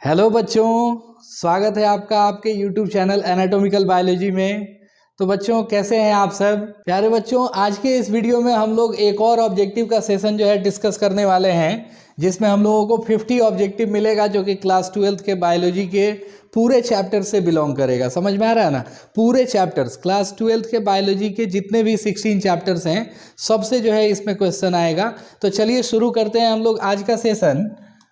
Hello बच्चों, स्वागत है आपका आपके यूट्यूब चैनल एनाटॉमिकल बायोलॉजी में। तो बच्चों कैसे हैं आप सब प्यारे बच्चों। आज के इस वीडियो में हम लोग एक और ऑब्जेक्टिव का सेशन जो है डिस्कस करने वाले हैं, जिसमें हम लोगों को 50 ऑब्जेक्टिव मिलेगा, जो कि क्लास 12th के बायोलॉजी के पूरे चैप्टर से बिलोंग करेगा। समझ में आ रहा है ना? पूरे चैप्टर्स क्लास 12th के बायोलॉजी के जितने भी 16 चैप्टर्स हैं, सबसे जो है इसमें क्वेश्चन आएगा। तो चलिए शुरू करते हैं हम लोग आज का सेशन।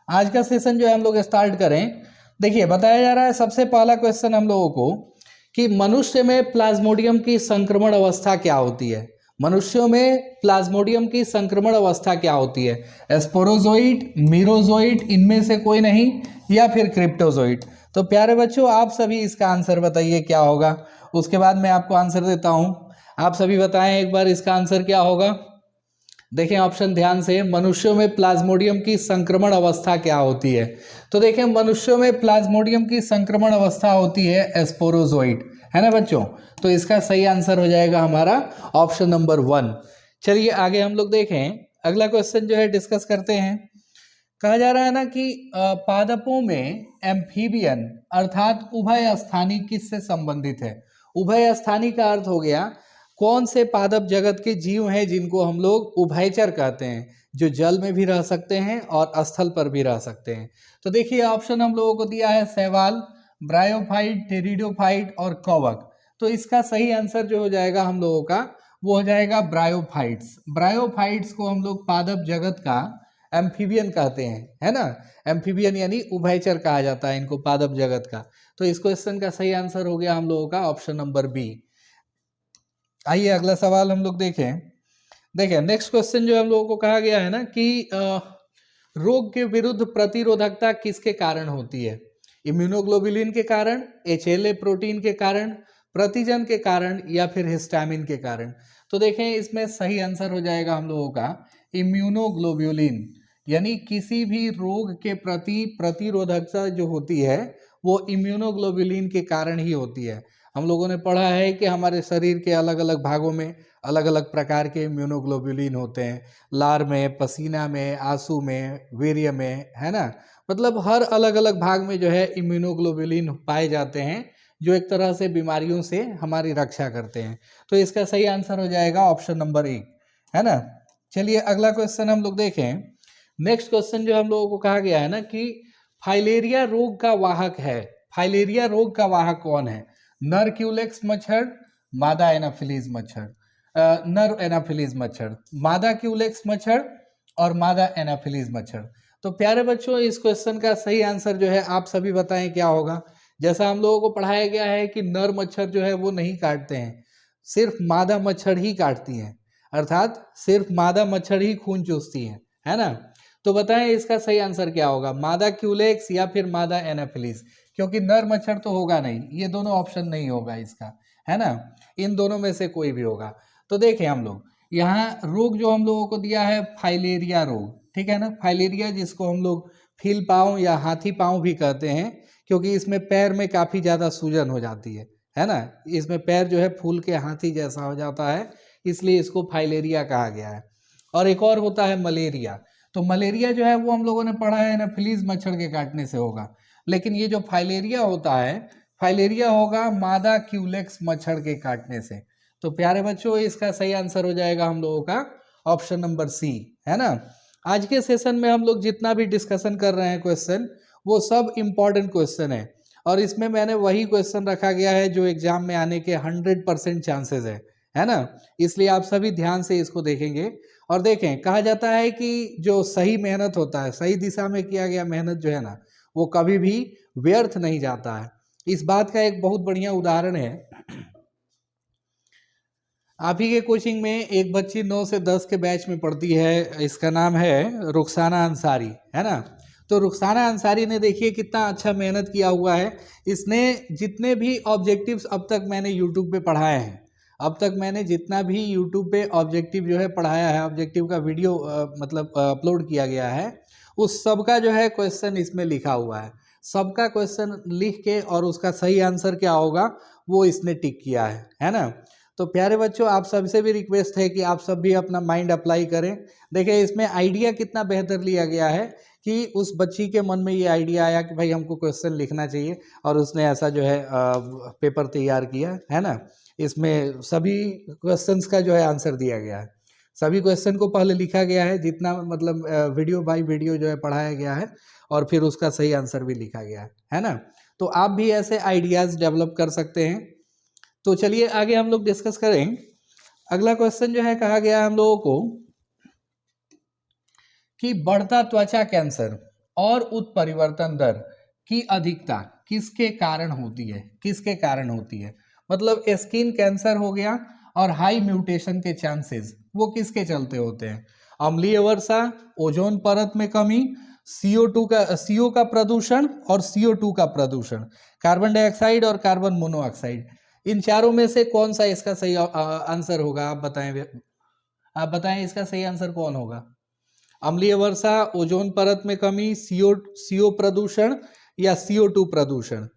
आज का सेशन जो है हम लोग स्टार्ट करें। देखिए बताया जा रहा है सबसे पहला क्वेश्चन हम लोगों को कि मनुष्य में प्लाज्मोडियम की संक्रमण अवस्था क्या होती है। मनुष्यों में प्लाज्मोडियम की संक्रमण अवस्था क्या होती है? स्पोरोजोइट, मीरोजोइट, इनमें से कोई नहीं, या फिर क्रिप्टोजोइट। तो प्यारे बच्चों आप सभी इसका आंसर बताइए क्या होगा। उसके बाद मैं आपको आंसर देता हूं। आप सभी बताएं एक बार इसका आंसर क्या होगा। देखें ऑप्शन ध्यान से, मनुष्यों में प्लाज्मोडियम की संक्रमण अवस्था क्या होती है। तो देखें मनुष्यों में प्लाज्मोडियम की संक्रमण अवस्था होती है स्पोरोजोइट, है ना बच्चों। तो इसका सही आंसर हो जाएगा हमारा ऑप्शन नंबर 1। चलिए आगे हम लोग देखें, अगला क्वेश्चन जो है डिस्कस करते हैं। कहा जा रहा है ना कि पादपों में एम्फीबियन अर्थात उभय स्थानी किससे संबंधित है। उभय स्थानी का अर्थ हो गया कौन से पादप जगत के जीव हैं जिनको हम लोग उभयचर कहते हैं, जो जल में भी रह सकते हैं और स्थल पर भी रह सकते हैं। तो देखिए ऑप्शन हम लोगों को दिया है शैवाल, ब्रायोफाइट, टेरिडोफाइट और कवक। तो इसका सही आंसर जो हो जाएगा हम लोगों का वो हो जाएगा ब्रायोफाइट्स। ब्रायोफाइट्स को हम लोग पादप जगत का एम्फीबियन कहते हैं, है ना। एम्फीबियन यानी उभयचर कहा जाता है इनको पादप जगत का। तो इस क्वेश्चन का सही आंसर हो गया हम लोगों का ऑप्शन नंबर बी। आइए अगला सवाल हम लोग देखें नेक्स्ट क्वेश्चन जो हम लोगों को कहा गया है ना कि रोग के विरुद्ध प्रतिरोधकता किसके कारण होती है। इम्यूनोग्लोबुलिन के कारण, HLA प्रोटीन के कारण, प्रतिजन के कारण, या फिर हिस्टामिन के कारण। तो देखें इसमें सही आंसर हो जाएगा हम लोगों का इम्यूनोग्लोबुलिन, यानी किसी भी रोग के प्रति प्रतिरोधकता जो होती है वो इम्यूनोग्लोबुलिन के कारण ही होती है। हम लोगों ने पढ़ा है कि हमारे शरीर के अलग अलग भागों में अलग अलग प्रकार के इम्यूनोग्लोबुलिन होते हैं। लार में, पसीना में, आंसू में, वीर्य में, है ना। मतलब हर अलग अलग भाग में जो है इम्यूनोग्लोबुलिन पाए जाते हैं, जो एक तरह से बीमारियों से हमारी रक्षा करते हैं। तो इसका सही आंसर हो जाएगा ऑप्शन नंबर 1, है ना। चलिए अगला क्वेश्चन हम लोग देखें। नेक्स्ट क्वेश्चन जो हम लोगों को कहा गया है ना कि फाइलेरिया रोग का वाहक है। फाइलेरिया रोग का वाहक कौन है? नर क्यूलेक्स मच्छर, मादा एनाफिलीज मच्छर, नर एनाफिलीज मच्छर, मादा क्यूलेक्स मच्छर और मादा एनाफिलीज मच्छर। तो प्यारे बच्चों इस क्वेश्चन का सही आंसर जो है आप सभी बताएं क्या होगा। जैसा हम लोगों को पढ़ाया गया है कि नर मच्छर जो है वो नहीं काटते हैं, सिर्फ मादा मच्छर ही काटती हैं, अर्थात सिर्फ मादा मच्छर ही खून चूसती हैं, है ना। तो बताएं इसका सही आंसर क्या होगा, मादा क्यूलेक्स या फिर मादा एनाफिलीज। क्योंकि नर मच्छर तो होगा नहीं, ये दोनों ऑप्शन नहीं होगा इसका, है ना। इन दोनों में से कोई भी होगा। तो देखें हम लोग यहाँ रोग जो हम लोगों को दिया है फाइलेरिया रोग, ठीक है ना। फाइलेरिया जिसको हम लोग फील पाँव या हाथी पाँव भी कहते हैं, क्योंकि इसमें पैर में काफ़ी ज़्यादा सूजन हो जाती है ना। इसमें पैर जो है फूल के हाथी जैसा हो जाता है, इसलिए इसको फाइलेरिया कहा गया है। और एक और होता है मलेरिया। तो मलेरिया जो है वो हम लोगों ने पढ़ा है एनाफिलीज मच्छर के काटने से होगा, लेकिन ये जो फाइलेरिया होता है, फाइलेरिया होगा मादा क्यूलेक्स मच्छर के काटने से। तो प्यारे बच्चों इसका सही आंसर हो जाएगा हम लोगों का ऑप्शन नंबर सी, है ना। आज के सेशन में हम लोग जितना भी डिस्कशन कर रहे हैं क्वेश्चन, वो सब इम्पॉर्टेंट क्वेश्चन है, और इसमें मैंने वही क्वेश्चन रखा गया है जो एग्जाम में आने के 100% चांसेस है ना। इसलिए आप सभी ध्यान से इसको देखेंगे। और देखें कहा जाता है कि जो सही मेहनत होता है, सही दिशा में किया गया मेहनत जो है ना, वो कभी भी व्यर्थ नहीं जाता है। इस बात का एक बहुत बढ़िया उदाहरण है, आप ही के कोचिंग में एक बच्ची 9 से 10 के बैच में पढ़ती है, इसका नाम है रुखसाना अंसारी, है ना। तो रुखसाना अंसारी ने देखिए कितना अच्छा मेहनत किया हुआ है। इसने जितने भी ऑब्जेक्टिव्स अब तक मैंने यूट्यूब पे पढ़ाए हैं, अब तक मैंने जितना भी यूट्यूब पे ऑब्जेक्टिव जो है पढ़ाया है, ऑब्जेक्टिव का वीडियो मतलब अपलोड किया गया है, उस सब का जो है क्वेश्चन इसमें लिखा हुआ है। सबका क्वेश्चन लिख के और उसका सही आंसर क्या होगा वो इसने टिक किया है ना। तो प्यारे बच्चों आप सबसे भी रिक्वेस्ट है कि आप सब भी अपना माइंड अप्लाई करें। देखिए इसमें आइडिया कितना बेहतर लिया गया है कि उस बच्ची के मन में ये आइडिया आया कि भाई हमको क्वेश्चन लिखना चाहिए, और उसने ऐसा जो है पेपर तैयार किया है ना। इसमें सभी क्वेश्चंस का जो है आंसर दिया गया है, सभी क्वेश्चन को पहले लिखा गया है, जितना मतलब वीडियो बाय वीडियो जो है पढ़ाया गया है, और फिर उसका सही आंसर भी लिखा गया है ना। तो आप भी ऐसे आइडियाज़ डेवलप कर सकते हैं। तो चलिए आगे हम लोग डिस्कस करें। अगला क्वेश्चन जो है कहा गया हम लोगों को कि बढ़ता त्वचा कैंसर और उत्परिवर्तन दर की अधिकता किसके कारण होती है, किसके कारण होती है। मतलब स्किन कैंसर हो गया और हाई म्यूटेशन के चांसेस वो किसके चलते होते हैं। अम्लीय वर्षा, ओजोन परत में कमी, सीओ का प्रदूषण और CO2 का प्रदूषण, कार्बन डाइऑक्साइड और कार्बन मोनोऑक्साइड, इन चारों में से कौन सा इसका सही आंसर होगा। आप बताएं, आप बताएं इसका सही आंसर कौन होगा। अम्लीय वर्षा, ओजोन परत में कमी, सीओ प्रदूषण या CO2 प्रदूषण।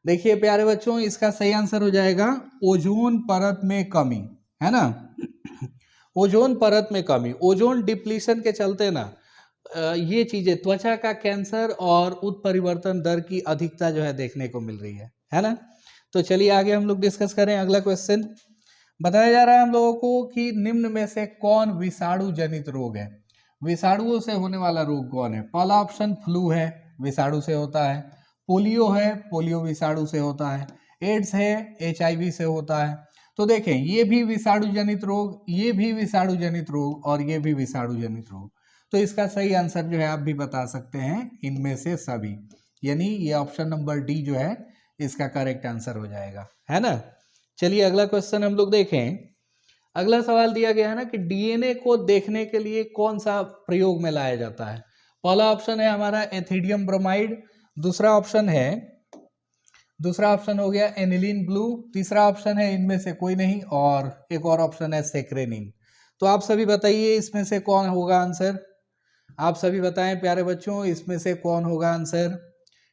देखिए प्यारे बच्चों, इसका सही आंसर हो जाएगा ओजोन परत में कमी, है ना। ओजोन परत में कमी, ओजोन डिप्लीशन के चलते ना ये चीजें, त्वचा का कैंसर और उत्परिवर्तन दर की अधिकता जो है देखने को मिल रही है ना। तो चलिए आगे हम लोग डिस्कस करें। अगला क्वेश्चन बताया जा रहा है हम लोगों को कि निम्न में से कौन विषाणु जनित रोग है। विषाणुओं से होने वाला रोग कौन है। पहला ऑप्शन फ्लू है, विषाणु से होता है। पोलियो है, पोलियो विषाणु से होता है। एड्स है, HIV से होता है। तो देखें, ये भी विषाणु जनित रोग, ये भी विषाणु जनित रोग और ये भी विषाणु जनित रोग। तो इसका सही आंसर जो है आप भी बता सकते हैं, इनमें से सभी, यानी ये ऑप्शन नंबर डी जो है इसका करेक्ट आंसर हो जाएगा, है ना। चलिए अगला क्वेश्चन हम लोग देखें। अगला सवाल दिया गया है ना कि DNA को देखने के लिए कौन सा प्रयोग में लाया जाता है। पहला ऑप्शन है हमारा एथिडियम ब्रोमाइड, दूसरा ऑप्शन हो गया एनिलीन ब्लू, तीसरा ऑप्शन है इनमें से कोई नहीं, और एक और ऑप्शन है सेक्रेनिन। तो आप सभी बताइए इसमें से कौन होगा आंसर। आप सभी बताएं प्यारे बच्चों, इसमें से कौन होगा आंसर।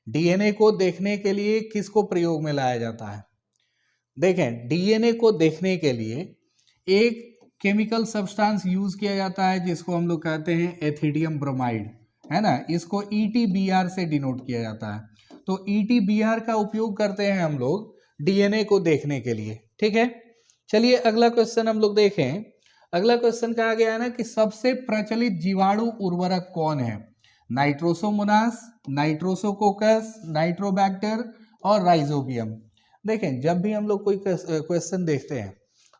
DNA को देखने के लिए किसको प्रयोग में लाया जाता है। देखें, DNA को देखने के लिए एक केमिकल सब्सटेंस यूज किया जाता है जिसको हम लोग कहते हैं एथिडियम ब्रोमाइड, है ना। इसको ETBR से डिनोट किया जाता है। तो ETBR का उपयोग करते हैं हम लोग DNA को देखने के लिए, ठीक है। चलिए अगला क्वेश्चन हम लोग देखें। अगला क्वेश्चन कहा गया है ना कि सबसे प्रचलित जीवाणु उर्वरक कौन है। नाइट्रोसोमोनास, नाइट्रोसोकोकस, नाइट्रोबैक्टर और राइजोबियम। देखें, जब भी हम लोग कोई क्वेश्चन देखते हैं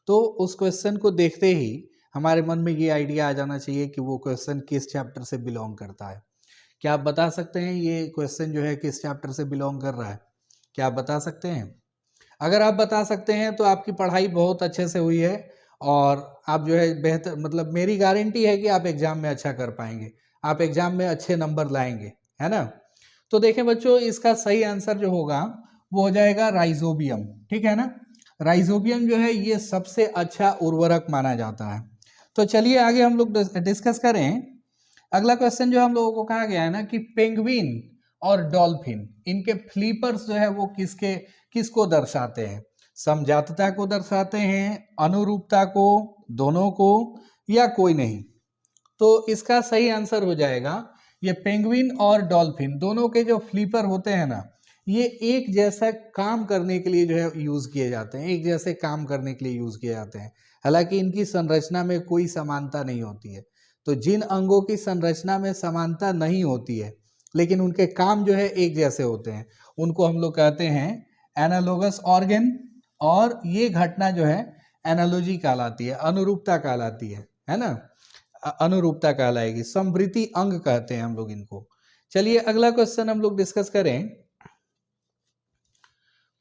तो उस क्वेश्चन को देखते ही हमारे मन में ये आइडिया आ जाना चाहिए कि वो क्वेश्चन किस चैप्टर से बिलोंग करता है। क्या आप बता सकते हैं ये क्वेश्चन जो है किस चैप्टर से बिलोंग कर रहा है। क्या आप बता सकते हैं। अगर आप बता सकते हैं तो आपकी पढ़ाई बहुत अच्छे से हुई है, और आप जो है बेहतर, मतलब मेरी गारंटी है कि आप एग्जाम में अच्छा कर पाएंगे, आप एग्जाम में अच्छे नंबर लाएंगे, है ना। तो देखें बच्चों, इसका सही आंसर जो होगा वो हो जाएगा राइजोबियम, ठीक है ना। राइजोबियम जो है ये सबसे अच्छा उर्वरक माना जाता है। तो चलिए आगे हम लोग डिस्कस करें। अगला क्वेश्चन जो हम लोगों को कहा गया है ना कि पेंगुइन और डॉल्फिन, इनके फ्लीपर्स जो है वो किसको दर्शाते हैं। समजातता को दर्शाते हैं, अनुरूपता को, दोनों को, या कोई नहीं। तो इसका सही आंसर हो जाएगा ये पेंगुइन और डॉल्फिन दोनों के जो फ्लीपर होते हैं ना, ये एक जैसा काम करने के लिए जो है यूज किए जाते हैं, एक जैसे काम करने के लिए यूज किए जाते हैं। हालांकि इनकी संरचना में कोई समानता नहीं होती है। तो जिन अंगों की संरचना में समानता नहीं होती है लेकिन उनके काम जो है एक जैसे होते हैं, उनको हम लोग कहते हैं एनालोगस ऑर्गन, और ये घटना जो है एनालॉजी कहलाती है, अनुरूपता कहलाती है ना। अनुरूपता कहलाएगी, समवृत्ति अंग कहते हैं हम लोग इनको। चलिए अगला क्वेश्चन हम लोग डिस्कस करें।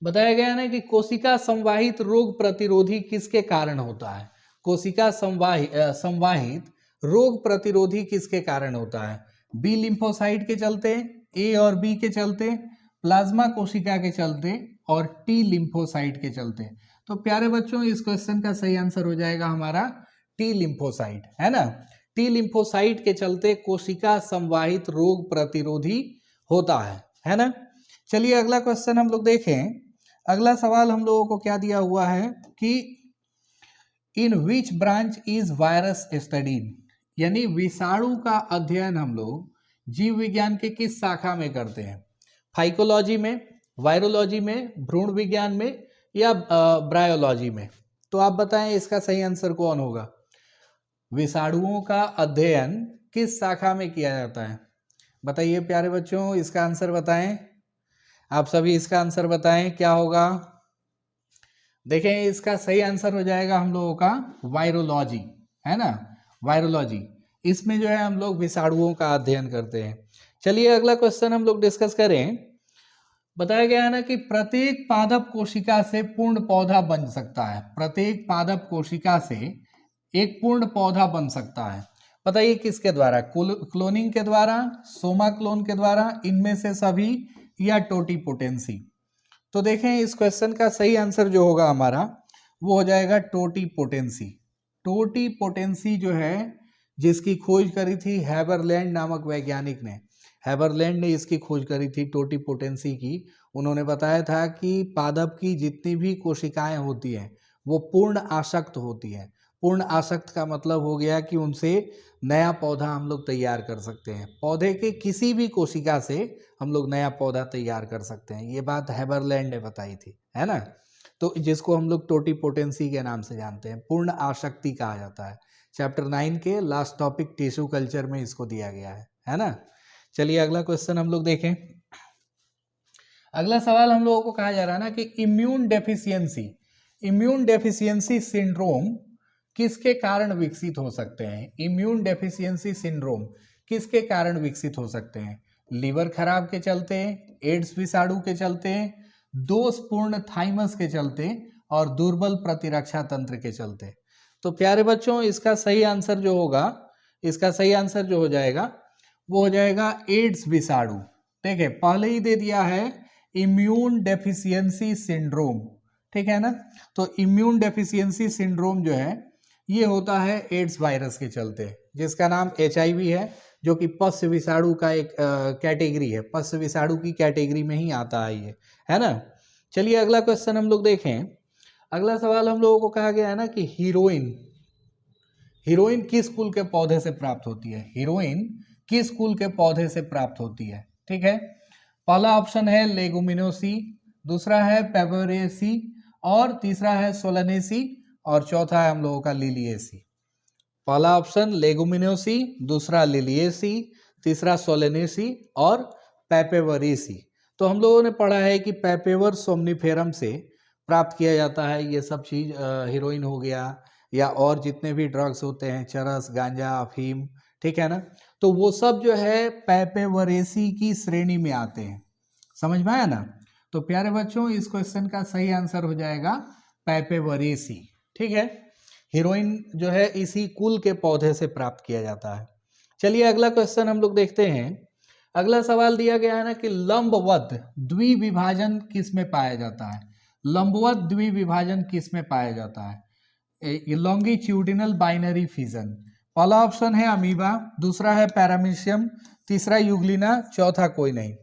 बताया गया ना कि कोशिका संवाहित रोग प्रतिरोधी किसके कारण होता है। कोशिका संवाहित रोग प्रतिरोधी किसके कारण होता है। बी लिम्फोसाइट के चलते, ए और बी के चलते, प्लाज्मा कोशिका के चलते, और टी लिम्फोसाइट के चलते। तो प्यारे बच्चों, इस क्वेश्चन का सही आंसर हो जाएगा हमारा टी लिम्फोसाइट, है ना। टी लिम्फोसाइट के चलते कोशिका संवाहित रोग प्रतिरोधी होता है ना। चलिए अगला क्वेश्चन हम लोग देखें। अगला सवाल हम लोगों को क्या दिया हुआ है कि in which branch is virus studied, यानी विषाणु का अध्ययन हम लोग जीव विज्ञान के किस शाखा में करते हैं? फाइकोलॉजी में, वायरोलॉजी में, भ्रूण विज्ञान में या ब्रायोलॉजी में? तो आप बताएं इसका सही आंसर कौन होगा? विषाणुओं का अध्ययन किस शाखा में किया जाता है? बताइए प्यारे बच्चों, इसका आंसर बताएं। आप सभी इसका आंसर बताएं क्या होगा। देखें इसका सही आंसर हो जाएगा हम लोगों का वायरोलॉजी, है ना, वायरोलॉजी। इसमें जो है हम लोग विषाणुओं का अध्ययन करते हैं। चलिए अगला क्वेश्चन हम लोग डिस्कस करें। बताया गया है ना कि प्रत्येक पादप कोशिका से पूर्ण पौधा बन सकता है। प्रत्येक पादप कोशिका से एक पूर्ण पौधा बन सकता है। बताइए किसके द्वारा? क्लोनिंग के द्वारा, सोमा क्लोन के द्वारा, इनमें से सभी, या टोटीपोटेंसी? तो देखें इस क्वेश्चन का सही आंसर जो होगा हमारा वो हो जाएगा टोटीपोटेंसी। टोटीपोटेंसी जो है जिसकी खोज करी थी हैबरलैंड नामक वैज्ञानिक ने, हैबरलैंड ने इसकी खोज करी थी टोटीपोटेंसी की। उन्होंने बताया था कि पादप की जितनी भी कोशिकाएं होती हैं वो पूर्ण आसक्त होती हैं। पूर्ण आसक्त का मतलब हो गया कि उनसे नया पौधा हम लोग तैयार कर सकते हैं। पौधे के किसी भी कोशिका से हम लोग नया पौधा तैयार कर सकते हैं। ये बात हैबरलैंड ने बताई थी, है ना। तो जिसको हम लोग टोटीपोटेंसी के नाम से जानते हैं, पूर्ण आसक्ति कहा जाता है। चैप्टर 9 के लास्ट टॉपिक टिश्यू कल्चर में इसको दिया गया है ना। चलिए अगला क्वेश्चन हम लोग देखें। अगला सवाल हम लोगों को कहा जा रहा है ना कि इम्यून डेफिशिएंसी सिंड्रोम किसके कारण विकसित हो सकते हैं? इम्यून डेफिशिएंसी सिंड्रोम किसके कारण विकसित हो सकते हैं? लीवर खराब के चलते, एड्स विषाणु के चलते, दोषपूर्ण थाइमस के चलते और दुर्बल प्रतिरक्षा तंत्र के चलते? तो प्यारे बच्चों इसका सही आंसर जो होगा, इसका सही आंसर जो हो जाएगा वो हो जाएगा एड्स विषाणु। ठीक है, पहले ही दे दिया है इम्यून डेफिशिएंसी सिंड्रोम, ठीक है ना। तो इम्यून डेफिशिएंसी सिंड्रोम जो है ये होता है एड्स वायरस के चलते, जिसका नाम HIV है, जो कि पश्च विषाणु का एक कैटेगरी है। पश्च विषाणु की कैटेगरी में ही आता है ये, है ना। चलिए अगला क्वेश्चन हम लोग देखें। अगला सवाल हम लोगों को कहा गया है ना कि हीरोइन किस कुल के पौधे से प्राप्त होती है? हीरोइन किस कुल के पौधे से प्राप्त होती है? ठीक है, पहला ऑप्शन है लेगुमिनोसी, दूसरा है पेपरेसी, और तीसरा है सोलनेसी, और चौथा है हम लोगों का लिलिएसी। पहला ऑप्शन लेगुमिनोसी, दूसरा लिलिएसी, तीसरा सोलनेसी और पेपेवरेसी। तो हम लोगों ने पढ़ा है कि पेपेवर सोमनिफेरम से प्राप्त किया जाता है ये सब चीज। हीरोइन हो गया या और जितने भी ड्रग्स होते हैं, चरस, गांजा, अफीम, ठीक है ना, तो वो सब जो है पेपेवरेसी की श्रेणी में आते हैं। समझ में आया ना। तो प्यारे बच्चों इस क्वेश्चन का सही आंसर हो जाएगा पेपेवरेसी। ठीक है, हीरोइन जो है इसी कुल के पौधे से प्राप्त किया जाता है। चलिए अगला क्वेश्चन हम लोग देखते हैं। अगला सवाल दिया गया है ना कि लंबवत द्विविभाजन किस में पाया जाता है? लंबवत द्विविभाजन किस में पाया जाता है? Longitudinal binary fission. पहला ऑप्शन है अमीबा, दूसरा है पैरामीशियम, तीसरा यूग्लिना, चौथा कोई नहीं।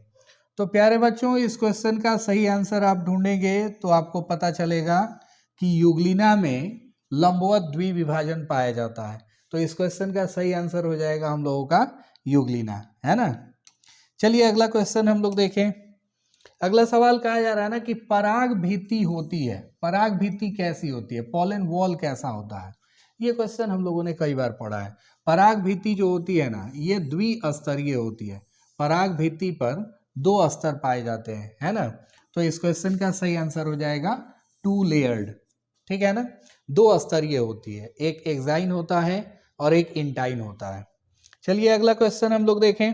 तो प्यारे बच्चों इस क्वेश्चन का सही आंसर आप ढूंढेंगे तो आपको पता चलेगा कि यूग्लिना में लंबवत द्विविभाजन पाया जाता है। तो इस क्वेश्चन का सही आंसर हो जाएगा हम लोगों का यूग्लिना, है ना। चलिए अगला क्वेश्चन हम लोग देखें। अगला सवाल कहा जा रहा है ना कि पराग भित्ति होती है, पराग भित्ति कैसी होती है? पॉलन वॉल कैसा होता है? ये क्वेश्चन हम लोगों ने कई बार पढ़ा है। पराग भित्ति जो होती है ना ये द्विस्तरीय होती है। पराग भित्ति पर 2 स्तर पाए जाते हैं, है ना। तो इस क्वेश्चन का सही आंसर हो जाएगा 2 लेयर्ड, ठीक है ना। 2 स्तरीय होती है, एक एक्साइन होता है और एक इंटाइन होता है। चलिए अगला क्वेश्चन हम लोग देखें।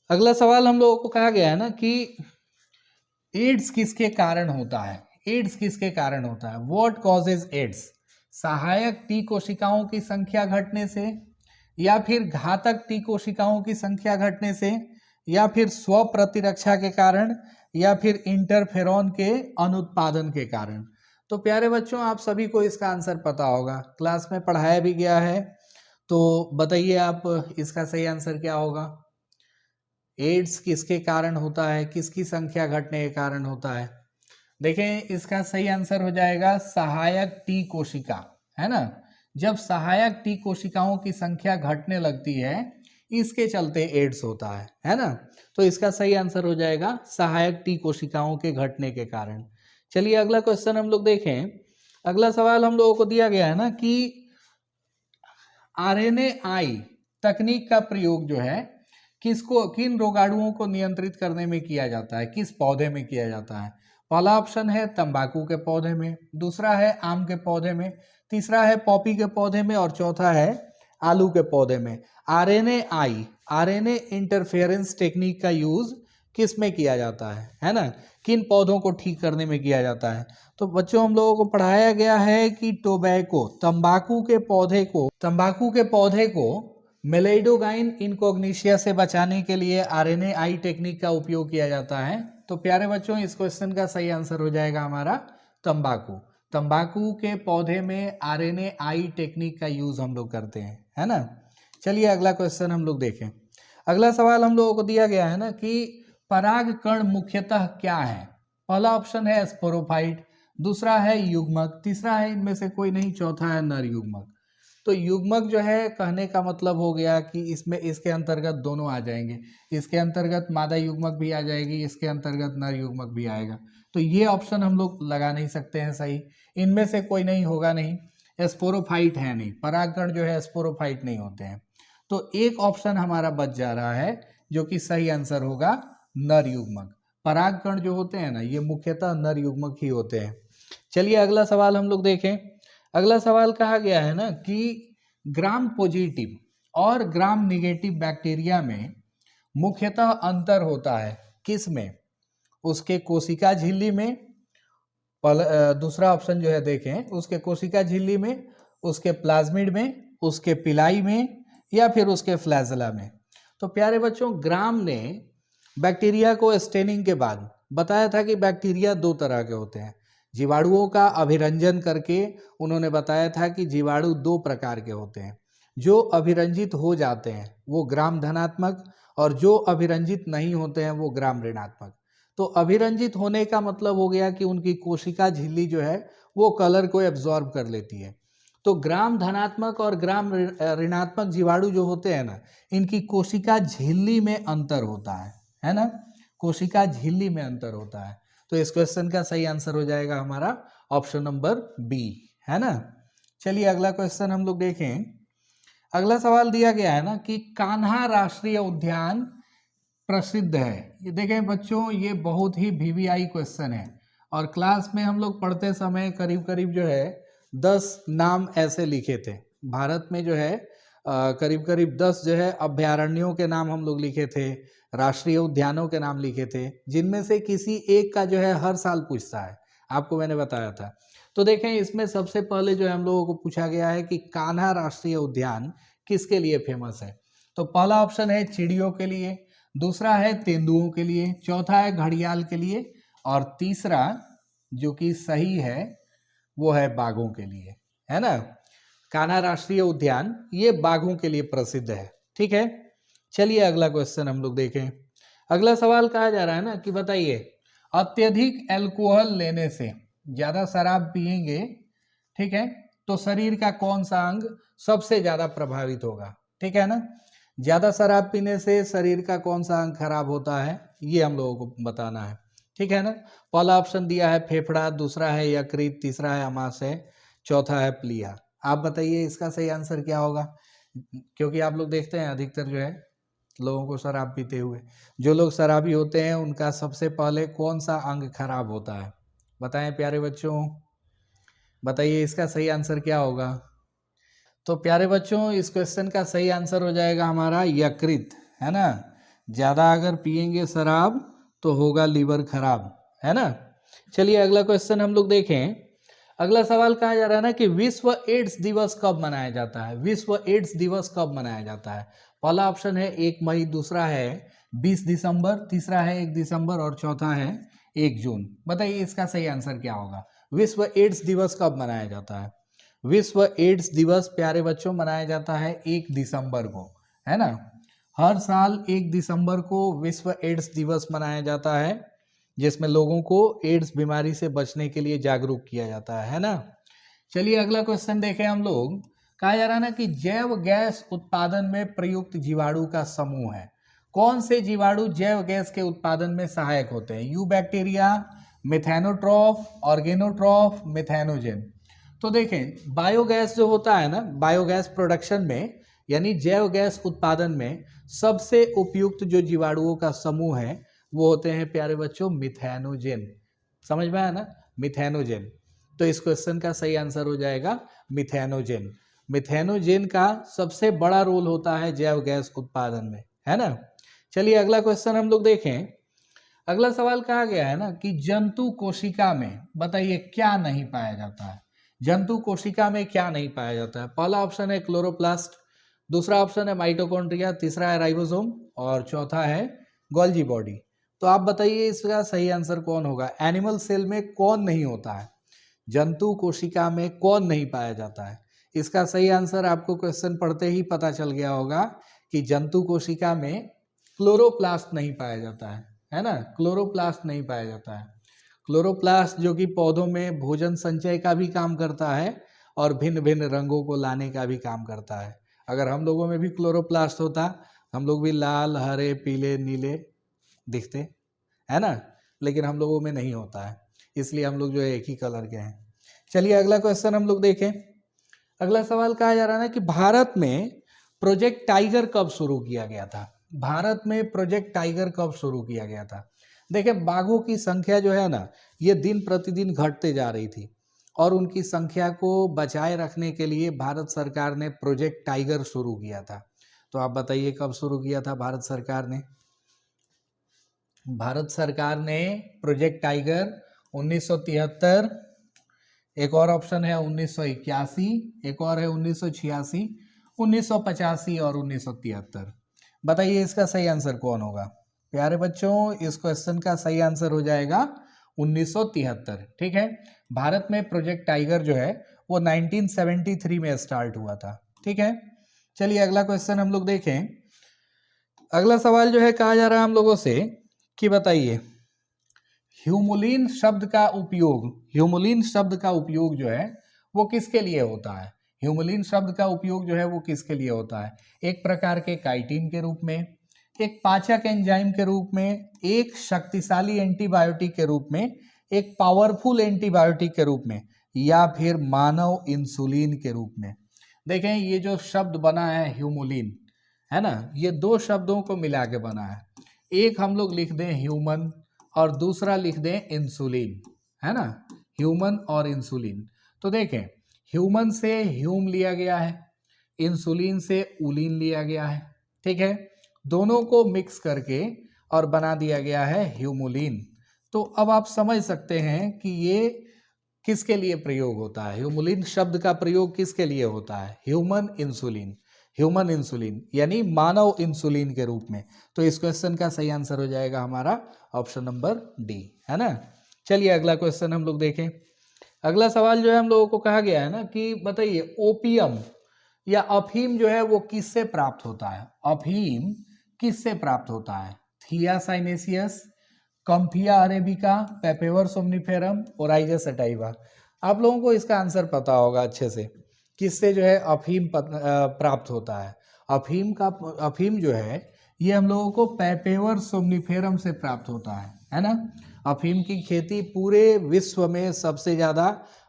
अगला सवाल हम लोगों को कहा गया है ना कि एड्स किसके कारण होता है? एड्स किसके कारण होता है? What causes AIDS? सहायक टी कोशिकाओं की संख्या घटने से, या फिर घातक टी कोशिकाओं की संख्या घटने से, या फिर स्व प्रतिरक्षा के कारण, या फिर इंटरफेरॉन के अनुत्पादन के कारण? तो प्यारे बच्चों आप सभी को इसका आंसर पता होगा, क्लास में पढ़ाया भी गया है। तो बताइए आप इसका सही आंसर क्या होगा? एड्स किसके कारण होता है, किसकी संख्या घटने के कारण होता है? देखें इसका सही आंसर हो जाएगा सहायक टी कोशिका, है ना। जब सहायक टी कोशिकाओं की संख्या घटने लगती है इसके चलते एड्स होता है ना। तो इसका सही आंसर हो जाएगा सहायक टी कोशिकाओं के घटने के कारण। चलिए अगला क्वेश्चन हम लोग देखें। अगला सवाल हम लोगों को दिया गया है ना कि RNAi तकनीक का प्रयोग जो है किन रोगाणुओं को नियंत्रित करने में किया जाता है, किस पौधे में किया जाता है। पहला ऑप्शन है तंबाकू के पौधे में, दूसरा है आम के पौधे में, तीसरा है पॉपी के पौधे में और चौथा है आलू के पौधे में। RNA इंटरफेरेंस टेक्निक का यूज किस में किया जाता है ना, किन पौधों को ठीक करने में किया जाता है। तो बच्चों हम लोगों को पढ़ाया गया है कि टोबैको तंबाकू के पौधे को मेलेडोगाइन इनकॉग्निशिया से बचाने के लिए RNAi टेक्निक का उपयोग किया जाता है। तो प्यारे बच्चों इस क्वेश्चन का सही आंसर हो जाएगा हमारा तंबाकू के पौधे में RNAi टेक्निक का यूज हम लोग करते हैं, है ना। चलिए अगला क्वेश्चन हम लोग देखें। अगला सवाल हम लोगों को दिया गया है ना कि परागकण मुख्यतः क्या है। पहला ऑप्शन है स्पोरोफाइट, दूसरा है युग्मक, तीसरा है इनमें से कोई नहीं, चौथा है नर युग्मक। तो युग्मक जो है कहने का मतलब हो गया कि इसके अंतर्गत दोनों आ जाएंगे, इसके अंतर्गत मादा युग्मक भी आ जाएगी, इसके अंतर्गत नर युग्मक भी आएगा। तो ये ऑप्शन हम लोग लगा नहीं सकते हैं सही, इनमें से कोई नहीं होगा नहीं, स्पोरोफाइट है नहीं, परागकण जो है स्पोरोफाइट नहीं होते हैं। तो एक ऑप्शन हमारा बच जा रहा है जो कि सही आंसर होगा नर युग्मक। परागकण जो होते हैं ना ये मुख्यतः नर युग्मक ही होते हैं। चलिए अगला सवाल हम लोग देखें। अगला सवाल कहा गया है ना कि ग्राम पॉजिटिव और ग्राम निगेटिव बैक्टीरिया में मुख्यतः अंतर होता है किस में, उसके कोशिका झिल्ली में, दूसरा ऑप्शन जो है देखें, उसके कोशिका झिल्ली में, उसके प्लाज्मिड में, उसके पिलाई में या फिर उसके फ्लैजेला में। तो प्यारे बच्चों ग्राम ने बैक्टीरिया को स्टेनिंग के बाद बताया था कि बैक्टीरिया दो तरह के होते हैं। जीवाणुओं का अभिरंजन करके उन्होंने बताया था कि जीवाणु दो प्रकार के होते हैं, जो अभिरंजित हो जाते हैं वो ग्राम धनात्मक और जो अभिरंजित नहीं होते हैं वो ग्राम ऋणात्मक। तो अभिरंजित होने का मतलब हो गया कि उनकी कोशिका झिल्ली जो है वो कलर को एब्जॉर्ब कर लेती है। तो ग्राम धनात्मक और ग्राम ऋणात्मक जीवाणु जो होते हैं ना इनकी कोशिका झिल्ली में अंतर होता है ना, कोशिका झिल्ली में अंतर होता है। तो इस क्वेश्चन का सही आंसर हो जाएगा हमारा ऑप्शन नंबर बी, है ना। चलिए अगला क्वेश्चन हम लोग देखें। अगला सवाल दिया गया है ना कि कान्हा राष्ट्रीय उद्यान प्रसिद्ध है। ये देखें बच्चों ये बहुत ही VVI क्वेश्चन है और क्लास में हम लोग पढ़ते समय करीब करीब जो है 10 नाम ऐसे लिखे थे। भारत में जो है करीब करीब 10 जो है अभयारण्यों के नाम हम लोग लिखे थे, राष्ट्रीय उद्यानों के नाम लिखे थे, जिनमें से किसी एक का जो है हर साल पूछता है, आपको मैंने बताया था। तो देखें इसमें सबसे पहले जो है हम लोगों को पूछा गया है कि कान्हा राष्ट्रीय उद्यान किसके लिए फेमस है। तो पहला ऑप्शन है चिड़ियों के लिए, दूसरा है तेंदुओं के लिए, चौथा है घड़ियाल के लिए और तीसरा जो कि सही है वो है बाघों के लिए, है ना। कान्हा राष्ट्रीय उद्यान ये बाघों के लिए प्रसिद्ध है, ठीक है। चलिए अगला क्वेश्चन हम लोग देखें। अगला सवाल कहा जा रहा है ना कि बताइए अत्यधिक अल्कोहल लेने से, ज्यादा शराब पिएंगे, ठीक है, तो शरीर का कौन सा अंग सबसे ज्यादा प्रभावित होगा, ठीक है ना। ज्यादा शराब पीने से शरीर का कौन सा अंग खराब होता है ये हम लोगों को बताना है, ठीक है ना। पहला ऑप्शन दिया है फेफड़ा, दूसरा है यकृत, तीसरा है अमाशय, चौथा है प्लीहा। आप बताइए इसका सही आंसर क्या होगा, क्योंकि आप लोग देखते हैं अधिकतर जो है लोगों को शराब पीते हुए, जो लोग शराबी होते हैं उनका सबसे पहले कौन सा अंग खराब होता है, बताएं प्यारे बच्चों, बताइए इसका सही आंसर क्या होगा। तो प्यारे बच्चों इस क्वेश्चन का सही आंसर हो जाएगा हमारा यकृत, है ना। ज़्यादा अगर पिएंगे शराब तो होगा लीवर खराब, है ना। चलिए अगला क्वेश्चन हम लोग देखें। अगला सवाल कहा जा रहा है ना कि विश्व एड्स दिवस कब मनाया जाता है, विश्व एड्स दिवस कब मनाया जाता है। पहला ऑप्शन है 1 मई, दूसरा है 20 दिसंबर, तीसरा है 1 दिसंबर और चौथा है 1 जून। बताइए इसका सही आंसर क्या होगा। विश्व एड्स दिवस कब मनाया जाता है। विश्व एड्स दिवस प्यारे बच्चों मनाया जाता है 1 दिसंबर को, है ना। हर साल 1 दिसंबर को विश्व एड्स दिवस मनाया जाता है, जिसमें लोगों को एड्स बीमारी से बचने के लिए जागरूक किया जाता है ना। चलिए अगला क्वेश्चन देखें हम लोग। कहा जा रहा है ना कि जैव गैस उत्पादन में प्रयुक्त जीवाणु का समूह है। कौन से जीवाणु जैव गैस के उत्पादन में सहायक होते हैं? Eubacteria, methanotroph, organotroph, methanogen. तो देखें, बायोगैस जो होता है ना, बायोगैस प्रोडक्शन में यानी जैव गैस उत्पादन में सबसे उपयुक्त जो जीवाणुओं का समूह है वो होते हैं प्यारे बच्चों मिथेनोजेन। समझ में आया ना, मिथेनोजेन। तो इस क्वेश्चन का सही आंसर हो जाएगा मिथेनोजेन। मिथेनोजेन का सबसे बड़ा रोल होता है जैव गैस उत्पादन में, है ना। चलिए अगला क्वेश्चन हम लोग देखें। अगला सवाल कहा गया है ना कि जंतु कोशिका में बताइए क्या नहीं पाया जाता है? जंतु कोशिका में क्या नहीं पाया जाता है? पहला ऑप्शन है क्लोरोप्लास्ट, दूसरा ऑप्शन है माइटोकॉन्ड्रिया, तीसरा है राइबोसोम और चौथा है गोल्जी बॉडी। तो आप बताइए इसका सही आंसर कौन होगा? एनिमल सेल में कौन नहीं होता है? जंतु कोशिका में कौन नहीं पाया जाता है? इसका सही आंसर आपको क्वेश्चन पढ़ते ही पता चल गया होगा कि जंतु कोशिका में क्लोरोप्लास्ट नहीं पाया जाता है ना। क्लोरोप्लास्ट नहीं पाया जाता है। क्लोरोप्लास्ट जो कि पौधों में भोजन संचय का भी काम करता है और भिन्न भिन्न रंगों को लाने का भी काम करता है। अगर हम लोगों में भी क्लोरोप्लास्ट होता, हम लोग भी लाल, हरे, पीले, नीले दिखते, है ना, लेकिन हम लोगों में नहीं होता है, इसलिए हम लोग जो है एक ही कलर के हैं। चलिए अगला क्वेश्चन हम लोग देखें। अगला सवाल कहा जा रहा है ना कि भारत में प्रोजेक्ट टाइगर कब शुरू किया गया था? भारत में प्रोजेक्ट टाइगर कब शुरू किया गया था? देखिए, बाघों की संख्या जो है ना ये दिन प्रतिदिन घटते जा रही थी और उनकी संख्या को बचाए रखने के लिए भारत सरकार ने प्रोजेक्ट टाइगर शुरू किया था। तो आप बताइए कब शुरू किया था भारत सरकार ने? भारत सरकार ने प्रोजेक्ट टाइगर 1973, एक और ऑप्शन है 1981, एक और है 1986, 1985 और 1973। बताइए इसका सही आंसर कौन होगा? प्यारे बच्चों, इस क्वेश्चन का सही आंसर हो जाएगा 1973। ठीक है, भारत में प्रोजेक्ट टाइगर जो है वो 1973 में स्टार्ट हुआ था। ठीक है, चलिए अगला क्वेश्चन हम लोग देखें। अगला सवाल जो है कहा जा रहा है हम लोगों से कि बताइए ह्यूमुलिन शब्द का उपयोग, ह्यूमुलिन शब्द का उपयोग जो है वो किसके लिए होता है? ह्यूमुलिन शब्द का उपयोग जो है वो किसके लिए होता है? एक प्रकार के काइटिन के रूप में, एक पाचक एंजाइम के रूप में, एक शक्तिशाली एंटीबायोटिक के रूप में, एक पावरफुल एंटीबायोटिक के रूप में, या फिर मानव इंसुलिन के रूप में। देखें, ये जो शब्द बना है ह्यूमुलिन, है ना, ये दो शब्दों को मिला के बना है। एक हम लोग लिख दें ह्यूमन और दूसरा लिख दें इंसुलिन, है ना, ह्यूमन और इंसुलिन। तो देखें, ह्यूमन से ह्यूम लिया गया है, इंसुलिन से उलिन लिया गया है। ठीक है, दोनों को मिक्स करके और बना दिया गया है ह्यूमुलिन। तो अब आप समझ सकते हैं कि ये किसके लिए प्रयोग होता है? ह्यूमुलिन शब्द का प्रयोग किसके लिए होता है? ह्यूमन इंसुलिन, ह्यूमन इंसुलिन यानी मानव इंसुलिन के रूप में। तो इस क्वेश्चन का सही आंसर हो जाएगा हमारा ऑप्शन नंबर डी, है ना। चलिए अगला क्वेश्चन हम लोग देखें। अगला सवाल जो है हम लोगों को कहा गया है ना कि बताइए ओपियम या अफीम जो है वो किससे प्राप्त होता है? अफीम किससे प्राप्त होता है? Thea sinensis, Coffea arabica, Papaver somniferum, Oryza sativa. आप लोगों को इसका आंसर पता होगा अच्छे से, किससे जो है अफीम प्राप्त होता है? अफीम जो है ये हम लोगों को पेपेवर सोमनिफेरम से प्राप्त होता है ना। अफीम की खेती पूरे विश्व में सबसे ज़्यादा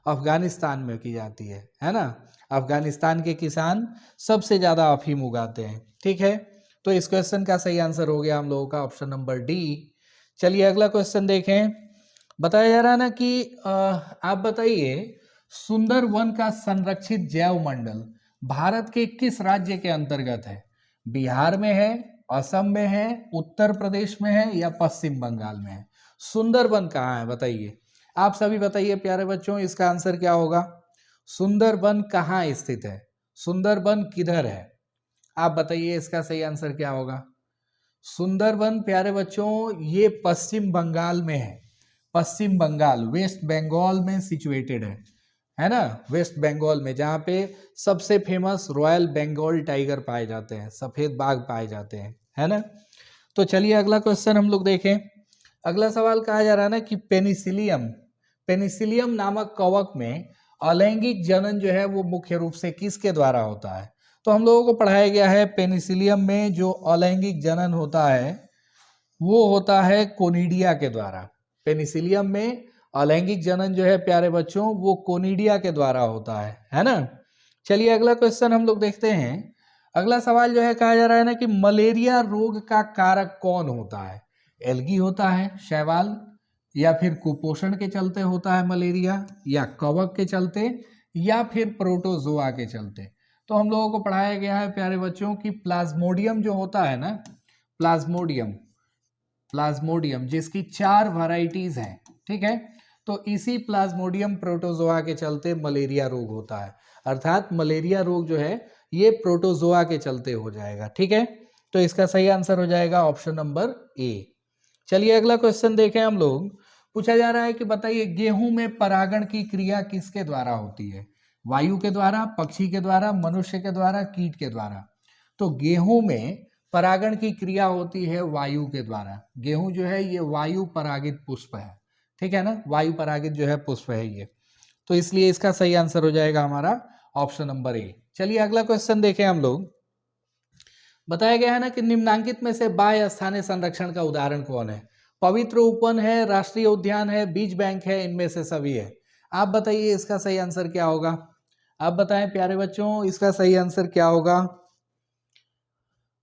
अफगानिस्तान में की जाती है ना। अफगानिस्तान के किसान सबसे ज़्यादा अफीम उगाते हैं। ठीक है, तो इस क्वेश्चन का सही आंसर हो गया हम लोगों का ऑप्शन नंबर डी। चलिए अगला क्वेश्चन देखें। बताया जा रहा है ना कि आप बताइए सुंदरवन का संरक्षित जैव मंडल भारत के किस राज्य के अंतर्गत है? बिहार में है, असम में है, उत्तर प्रदेश में है या पश्चिम बंगाल में है? सुंदरवन कहाँ है बताइए? आप सभी बताइए प्यारे बच्चों, इसका आंसर क्या होगा? सुंदरवन कहाँ स्थित है? सुंदरवन किधर है? आप बताइए इसका सही आंसर क्या होगा? सुंदरवन प्यारे बच्चों ये पश्चिम बंगाल में है। पश्चिम बंगाल, वेस्ट बंगाल में सिचुएटेड है ना। वेस्ट बंगाल में, जहाँ पे सबसे फेमस रॉयल बंगाल टाइगर पाए जाते हैं, सफेद बाघ पाए जाते हैं, है ना। तो चलिए अगला क्वेश्चन हम लोग देखें। अगला सवाल कहा जा रहा है ना कि पेनिसिलियम नामक कवक में अलैंगिक जनन जो है वो मुख्य रूप से किसके द्वारा होता है? तो हम लोगों को पढ़ाया गया है पेनिसिलियम में जो अलैंगिक जनन होता है वो होता है कोनिडिया के द्वारा। पेनिसिलियम में अलैंगिक जनन जो है प्यारे बच्चों वो कोनिडिया के द्वारा होता है ना। चलिए अगला क्वेश्चन हम लोग देखते हैं। अगला सवाल जो है कहा जा रहा है ना कि मलेरिया रोग का कारक कौन होता है? एल्गी होता है, शैवाल, या फिर कुपोषण के चलते होता है मलेरिया, या कवक के चलते, या फिर प्रोटोजोआ के चलते। तो हम लोगों को पढ़ाया गया है प्यारे बच्चों की प्लाज्मोडियम जो होता है ना, प्लाज्मोडियम जिसकी 4 वैरायटीज हैं, ठीक है, तो इसी प्लाज्मोडियम प्रोटोजोआ के चलते मलेरिया रोग होता है। अर्थात मलेरिया रोग जो है ये प्रोटोजोआ के चलते हो जाएगा, ठीक है। तो इसका सही आंसर हो जाएगा ऑप्शन नंबर ए। चलिए अगला क्वेश्चन देखें हम लोग। पूछा जा रहा है कि बताइए गेहूं में परागण की क्रिया किसके द्वारा होती है? वायु के द्वारा, पक्षी के द्वारा, मनुष्य के द्वारा, कीट के द्वारा। तो गेहूं में परागण की क्रिया होती है वायु के द्वारा। गेहूं जो है ये वायु परागित पुष्प है, ठीक है ना, वायु परागित जो है पुष्प है ये। तो इसलिए इसका सही आंसर हो जाएगा हमारा ऑप्शन नंबर ए। चलिए अगला क्वेश्चन देखें हम लोग। बताया गया है ना कि निम्नांकित में से बाह्य स्थानीय संरक्षण का उदाहरण कौन है? पवित्र उपवन है, राष्ट्रीय उद्यान है, बीज बैंक है, इनमें से सभी है। आप बताइए इसका सही आंसर क्या होगा? आप बताएं प्यारे बच्चों इसका सही आंसर क्या होगा?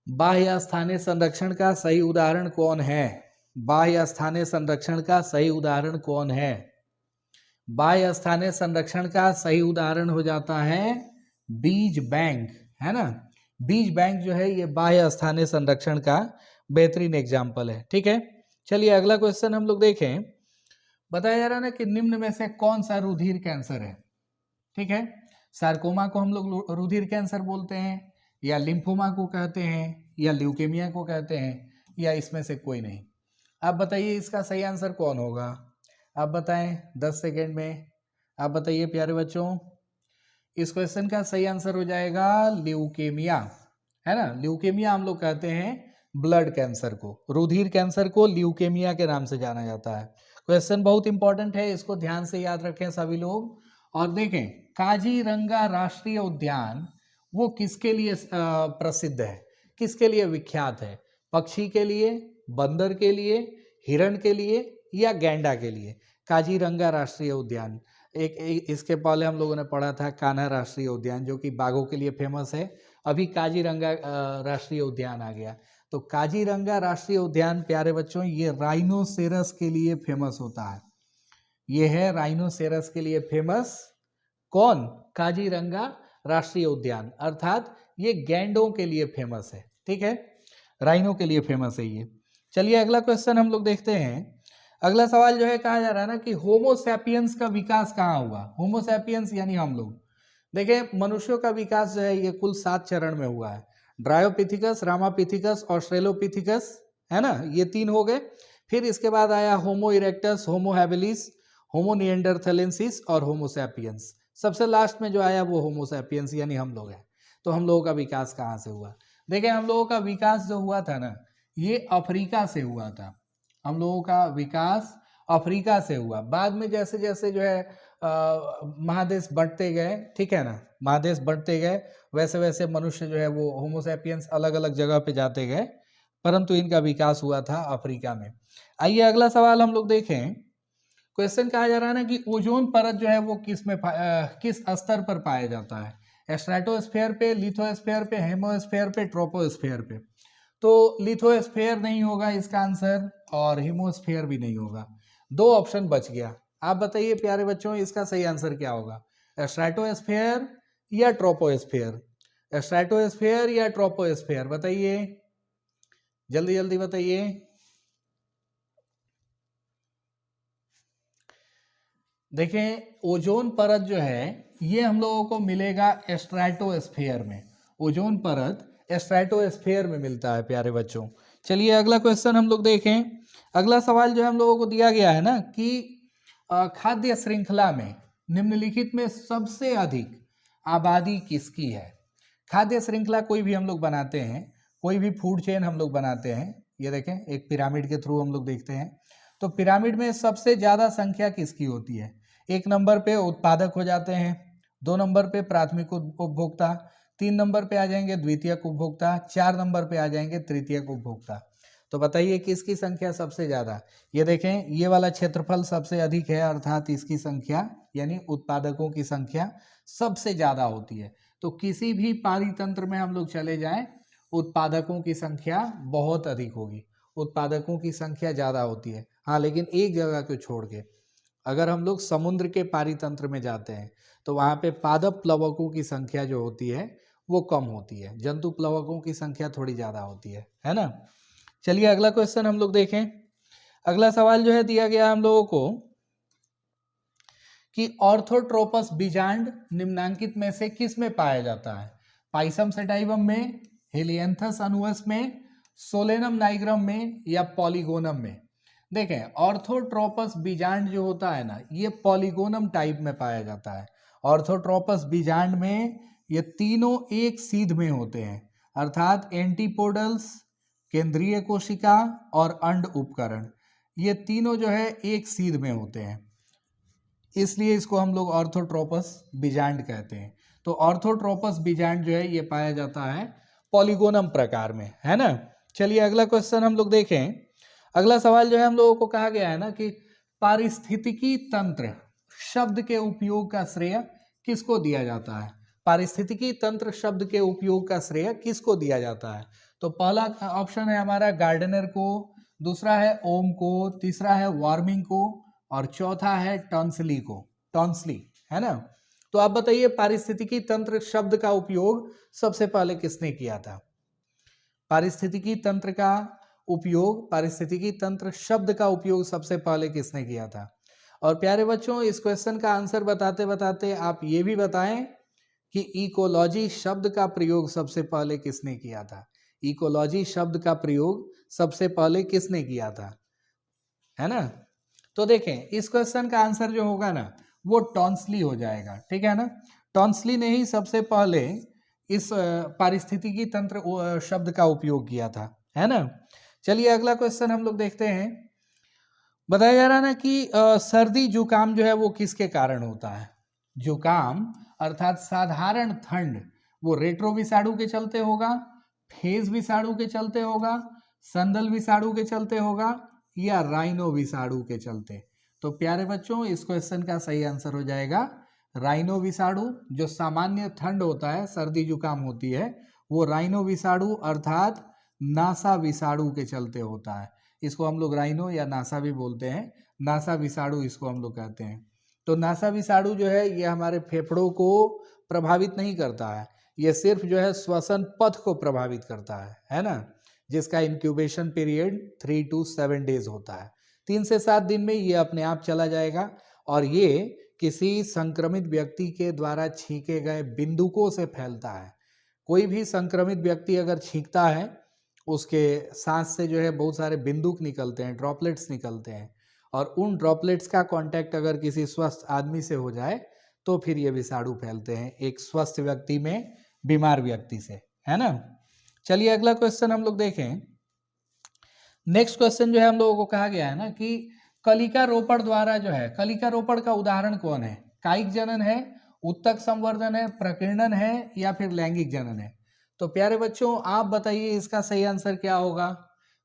बाह्य स्थानीय संरक्षण का सही उदाहरण कौन है? बाह्य स्थानीय संरक्षण का सही उदाहरण कौन है? बाह्य स्थानीय संरक्षण का सही उदाहरण हो जाता है बीज बैंक, है ना। बीज बैंक जो है ये बाह्य स्थानीय संरक्षण का बेहतरीन एग्जाम्पल है, ठीक है। चलिए अगला क्वेश्चन हम लोग देखें। बताया जा रहा है ना कि निम्न में से कौन सा रुधिर कैंसर है? ठीक है, सार्कोमा को हम लोग रुधिर कैंसर बोलते हैं, या लिम्फोमा को कहते हैं, या ल्यूकेमिया को कहते हैं, या इसमें से कोई नहीं। आप बताइए इसका सही आंसर कौन होगा? आप बताएं 10 सेकेंड में। आप बताइए प्यारे बच्चों। इस क्वेश्चन का सही आंसर हो जाएगा ल्यूकेमिया, है ना। ल्यूकेमिया हम लोग कहते हैं ब्लड कैंसर को, रुधिर कैंसर को ल्यूकेमिया के नाम से जाना जाता है। क्वेश्चन बहुत इंपॉर्टेंट है, इसको ध्यान से याद रखें सभी लोग। और देखें काजीरंगा राष्ट्रीय उद्यान वो किसके लिए प्रसिद्ध है, किसके लिए विख्यात है? पक्षी के लिए, बंदर के लिए, हिरण के लिए, या गैंडा के लिए? काजीरंगा राष्ट्रीय उद्यान। एक इसके पहले हम लोगों ने पढ़ा था कान्हा राष्ट्रीय उद्यान जो कि बाघों के लिए फेमस है। अभी काजीरंगा राष्ट्रीय उद्यान आ गया। तो काजीरंगा राष्ट्रीय उद्यान प्यारे बच्चों ये राइनोसेरस के लिए फेमस होता है। ये है राइनोसेरस के लिए फेमस। कौन? काजीरंगा राष्ट्रीय उद्यान, अर्थात ये गैंडों के लिए फेमस है, ठीक है, राइनो के लिए फेमस है ये। चलिए अगला क्वेश्चन हम लोग देखते हैं। अगला सवाल जो है कहा जा रहा है ना कि होमोसैपियंस का विकास कहाँ हुआ? होमोसैपियंस यानी हम लोग। देखिए मनुष्यों का विकास जो है ये कुल 7 चरण में हुआ है। ड्रायोपिथिकस, रामापिथिकस, ऑस्ट्रेलोपिथिकस, है ना, ये 3 हो गए। फिर इसके बाद आया होमो इरेक्टस, होमो हैबिलिस, होमो निएंडरथलेंसिस और होमोसैपियंस। सबसे लास्ट में जो आया वो होमोसैपियंस यानी हम लोग हैं। तो हम लोगों का विकास कहाँ से हुआ? देखिए हम लोगों का विकास जो हुआ था ना ये अफ्रीका से हुआ था। हम लोगों का विकास अफ्रीका से हुआ। बाद में जैसे जैसे जो है महादेश बढ़ते गए, ठीक है ना, महादेश बढ़ते गए वैसे वैसे मनुष्य जो है वो होमोसैपियंस अलग अलग जगह पे जाते गए, परंतु इनका विकास हुआ था अफ्रीका में। आइए अगला सवाल हम लोग देखें। क्वेश्चन कहा जा रहा है ना कि ओजोन परत जो है वो किस स्तर पर पाया जाता है? स्ट्रेटोस्फेयर पे, लिथोस्फेयर पे, हेमोस्फेयर पे, ट्रोपोस्फेयर पे। तो लिथोस्फेयर नहीं होगा इसका आंसर, और हीमोस्फेयर भी नहीं होगा। 2 ऑप्शन बच गया। आप बताइए प्यारे बच्चों इसका सही आंसर क्या होगा? स्ट्रेटोस्फेयर या ट्रोपोस्फेयर? स्ट्रेटोस्फेयर या ट्रोपोस्फेयर? बताइए जल्दी जल्दी बताइए। देखें ओजोन परत जो है ये हम लोगों को मिलेगा स्ट्रेटोस्फेयर में। ओजोन परत स्ट्रेटोस्फेयर में मिलता है प्यारे बच्चों। चलिए अगला क्वेश्चन हम लोग देखें। अगला सवाल जो है हम लोगों को दिया गया है ना कि खाद्य श्रृंखला में निम्नलिखित में सबसे अधिक आबादी किसकी है? खाद्य श्रृंखला कोई भी हम लोग बनाते हैं, कोई भी फूड चेन हम लोग बनाते हैं, ये देखें एक पिरामिड के थ्रू हम लोग देखते हैं, तो पिरामिड में सबसे ज्यादा संख्या किसकी होती है? 1 नंबर पे उत्पादक हो जाते हैं, 2 नंबर पे प्राथमिक उपभोक्ता, 3 नंबर पे आ जाएंगे द्वितीयक उपभोक्ता, 4 नंबर पे आ जाएंगे तृतीयक उपभोक्ता। तो बताइए किसकी संख्या सबसे ज्यादा? ये देखें, ये वाला क्षेत्रफल सबसे अधिक है, अर्थात इसकी संख्या यानी उत्पादकों की संख्या सबसे ज्यादा होती है। तो किसी भी पारितंत्र में हम लोग चले जाएं, उत्पादकों की संख्या बहुत अधिक होगी, उत्पादकों की संख्या ज्यादा होती है। हाँ, लेकिन एक जगह को छोड़ के, अगर हम लोग समुद्र के पारितंत्र में जाते हैं तो वहां पे पादप प्लवकों की संख्या जो होती है वो कम होती है, जंतु प्लवकों की संख्या थोड़ी ज्यादा होती है ना। चलिए अगला क्वेश्चन हम लोग देखें। अगला सवाल जो है दिया गया हम लोगों को कि ऑर्थोट्रोपस बीजांड निम्नांकित में से किस में पाया जाता है? पाइसम सेटाइवम में, हेलियंथस अनुअस में, सोलेनम नाइग्रम में या पॉलीगोनम में? देखें, ऑर्थोट्रोपस बीजांड जो होता है ना, ये पॉलीगोनम टाइप में पाया जाता है। ऑर्थोट्रोपस बीजांड में ये तीनों एक सीध में होते हैं, अर्थात एंटीपोडल्स, केंद्रीय कोशिका और अंड उपकरण, ये तीनों जो है एक सीध में होते हैं, इसलिए इसको हम लोग ऑर्थोट्रोपस बीजांड कहते हैं। तो ऑर्थोट्रोपस बीजांड जो है ये पाया जाता है पॉलीगोनम प्रकार में, है ना। चलिए अगला क्वेश्चन हम लोग देखें। अगला सवाल जो है हम लोगों को कहा गया है ना कि पारिस्थितिकी तंत्र शब्द के उपयोग का श्रेय किसको दिया जाता है? पारिस्थितिकी तंत्र शब्द के उपयोग का श्रेय किसको दिया जाता है? तो पहला ऑप्शन है हमारा गार्डनर को, दूसरा है ओम को, तीसरा है वार्मिंग को और चौथा है टॉन्सली को, टॉन्सली, है ना। तो आप बताइए पारिस्थितिकी तंत्र शब्द का उपयोग सबसे पहले किसने किया था? पारिस्थितिकी तंत्र का उपयोग, पारिस्थितिकी तंत्र शब्द का उपयोग सबसे पहले किसने किया था? और प्यारे बच्चों, इस क्वेश्चन का आंसर बताते बताते आप ये भी बताएं कि इकोलॉजी शब्द का प्रयोग सबसे पहले किसने किया था? इकोलॉजी शब्द का प्रयोग सबसे पहले किसने किया था, है ना। तो देखें, इस क्वेश्चन का आंसर जो होगा ना वो टॉन्सली हो जाएगा, ठीक है ना। टॉन्सली ने ही सबसे पहले इस पारिस्थितिकी तंत्र शब्द का उपयोग किया था, है ना। चलिए अगला क्वेश्चन हम लोग देखते हैं। बताया जा रहा है ना कि सर्दी जुकाम जो है वो किसके कारण होता है? जुकाम अर्थात साधारण ठंड वो रेट्रो विषाणु के चलते होगा, फेज विषाणु के चलते होगा, संदल विषाणु के चलते होगा या राइनो विषाणु के चलते? तो प्यारे बच्चों, इस क्वेश्चन का सही आंसर हो जाएगा राइनो विषाणु। जो सामान्य ठंड होता है, सर्दी जुकाम होती है, वो राइनो विषाणु अर्थात नासा विषाणु के चलते होता है। इसको हम लोग राइनो या नासा भी बोलते हैं, नासा विषाणु इसको हम लोग कहते हैं। तो नासा विषाणु जो है ये हमारे फेफड़ों को प्रभावित नहीं करता है, ये सिर्फ जो है श्वसन पथ को प्रभावित करता है ना, जिसका इंक्यूबेशन पीरियड 3 to 7 डेज होता है। 3 से 7 दिन में ये अपने आप चला जाएगा और ये किसी संक्रमित व्यक्ति के द्वारा छींके गए बिंदुकों से फैलता है। कोई भी संक्रमित व्यक्ति अगर छींकता है, उसके सांस से जो है बहुत सारे बिंदुक निकलते हैं, ड्रॉपलेट्स निकलते हैं, और उन ड्रॉपलेट्स का कांटेक्ट अगर किसी स्वस्थ आदमी से हो जाए तो फिर ये विषाणु फैलते हैं एक स्वस्थ व्यक्ति में बीमार व्यक्ति से, है ना। चलिए अगला क्वेश्चन हम लोग देखें। नेक्स्ट क्वेश्चन जो है हम लोगों को कहा गया है ना कि कलिका रोपण द्वारा जो है, कलिका रोपण का उदाहरण कौन है? कायिक जनन है, उत्तक संवर्धन है, प्रकीर्णन है या फिर लैंगिक जनन है? तो प्यारे बच्चों आप बताइए इसका सही आंसर क्या होगा?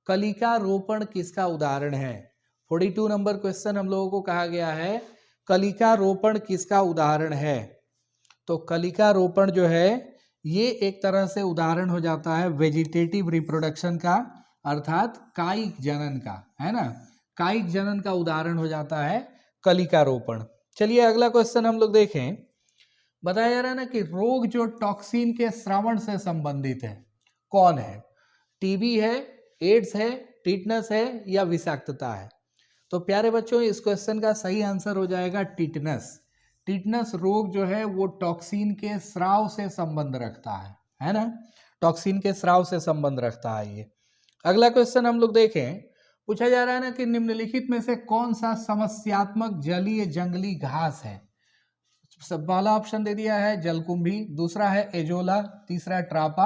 कलिका रोपण किसका उदाहरण है? 42 नंबर क्वेश्चन हम लोगों को कहा गया है कलिका रोपण किसका उदाहरण है। तो कलिका रोपण जो है ये एक तरह से उदाहरण हो जाता है वेजिटेटिव रिप्रोडक्शन का, अर्थात कायिक जनन का, है ना। कायिक जनन का उदाहरण हो जाता है कलिका रोपण। चलिए अगला क्वेश्चन हम लोग देखें। बताया जा रहा है ना कि रोग जो टॉक्सिन के श्रवण से संबंधित है कौन है? टीबी है, एड्स है, टिटनस है या विषाक्तता है? तो प्यारे बच्चों इस क्वेश्चन का सही आंसर हो जाएगा टिटनस। टिटनस रोग जो है वो टॉक्सिन के स्राव से संबंध रखता है ना, टॉक्सिन के स्राव से संबंध रखता है ये। अगला क्वेश्चन हम लोग देखें। पूछा जा रहा है ना कि निम्नलिखित में से कौन सा समस्यात्मक जलीय जंगली घास है? पहला ऑप्शन दे दिया है जलकुंभी, दूसरा है एजोला, तीसरा है ट्रापा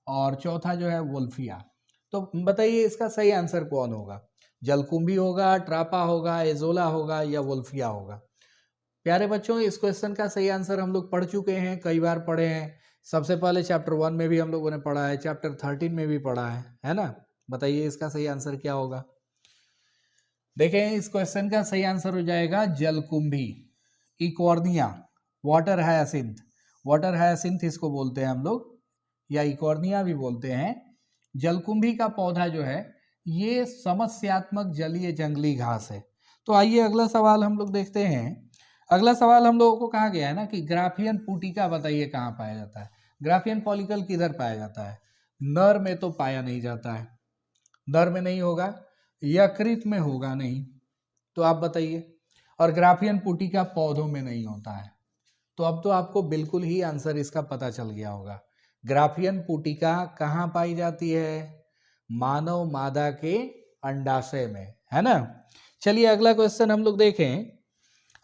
और चौथा जो है वोल्फिया। तो बताइए इसका सही आंसर कौन होगा? जलकुंभी होगा, ट्रापा होगा, एजोला होगा या वोल्फिया होगा? प्यारे बच्चों, इस क्वेश्चन का सही आंसर हम लोग पढ़ चुके हैं, कई बार पढ़े हैं। सबसे पहले चैप्टर 1 में भी हम लोगों ने पढ़ा है, चैप्टर 13 में भी पढ़ा है ना। बताइए इसका सही आंसर क्या होगा। देखें, इस क्वेश्चन का सही आंसर हो जाएगा जलकुंभी, Eichhornia, water hyacinth. Water hyacinth इसको बोलते हैं हम लोग, या इकॉर्निया भी बोलते हैं। जलकुंभी का पौधा जो है ये समस्यात्मक जलीय जंगली घास है। तो आइए अगला सवाल हम लोग देखते हैं। अगला सवाल हम लोगों को कहा गया है ना कि ग्राफियन पुटिका बताइए कहाँ पाया जाता है। ग्राफियन पॉलिकल किधर पाया जाता है। नर में तो पाया नहीं जाता है, नर में नहीं होगा, यकृत में होगा नहीं, तो आप बताइए। और ग्राफियन पुटिका पौधों में नहीं होता है। तो अब तो आपको बिल्कुल ही आंसर इसका पता चल गया होगा। ग्राफियन पुटिका कहाँ पाई जाती है, मानव मादा के अंडाशय में, है ना। चलिए अगला क्वेश्चन हम लोग देखें।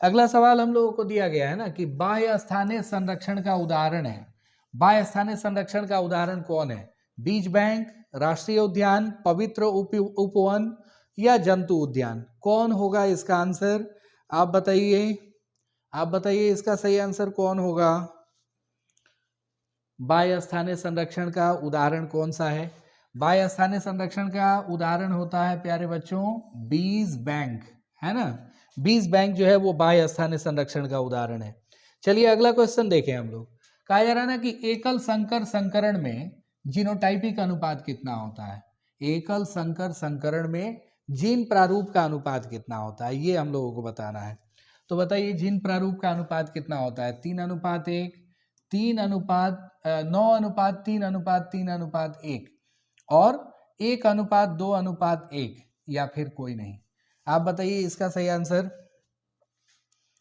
अगला सवाल हम लोगों को दिया गया है ना कि बाह्य स्थानीय संरक्षण का उदाहरण है। बाह्य स्थानीय संरक्षण का उदाहरण कौन है। बीज बैंक, राष्ट्रीय उद्यान, पवित्र उपवन या जंतु उद्यान। कौन होगा इसका आंसर, आप बताइए। आप बताइए इसका सही आंसर कौन होगा। बाह्य स्थानीय संरक्षण का उदाहरण कौन सा है। बाह्य स्थानीय संरक्षण का उदाहरण होता है प्यारे बच्चों बीज बैंक, है ना। बीज बैंक जो है वो बाह्य स्थानीय संरक्षण का उदाहरण है। चलिए अगला क्वेश्चन देखें हम लोग। कहा जा रहा है ना कि एकल संकर संकरण में जीनोटाइपिक अनुपात कितना होता है। एकल संकर संकरण में जीन प्रारूप का अनुपात कितना होता है, ये हम लोगों को बताना है। तो बताइए जीन प्रारूप का अनुपात कितना होता है। 3:1, 9:3, 3:3:1 और 1:2:1 या फिर कोई नहीं। आप बताइए इसका सही आंसर।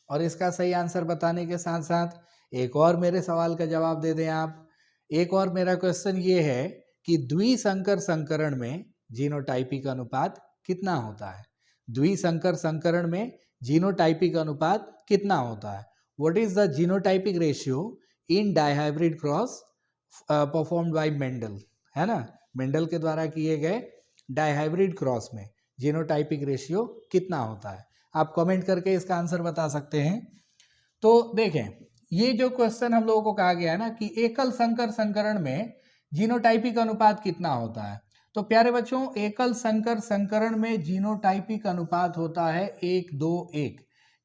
और इसका सही आंसर बताने के साथ साथ एक और मेरे सवाल का जवाब दे दें आप। एक और मेरा क्वेश्चन ये है कि द्विसंकर संकरण में जीनोटाइपिक अनुपात कितना होता है। द्विसंकर संकरण में जीनोटाइपिक अनुपात कितना होता है। What is the genotypic ratio in dihybrid cross performed by Mendel, है ना। मेंडल के द्वारा किए गए डाइहाइब्रिड क्रॉस में जीनोटाइपिक रेशियो कितना होता है। आप कमेंट करके इसका आंसर बता सकते हैं। तो देखें, ये जो क्वेश्चन हम लोगों को कहा गया है ना कि एकल संकर संकरण में जीनोटाइपिक अनुपात कितना होता है। तो प्यारे बच्चों, एकल संकर संकरण में जीनोटाइपिक अनुपात होता है 1:2:1,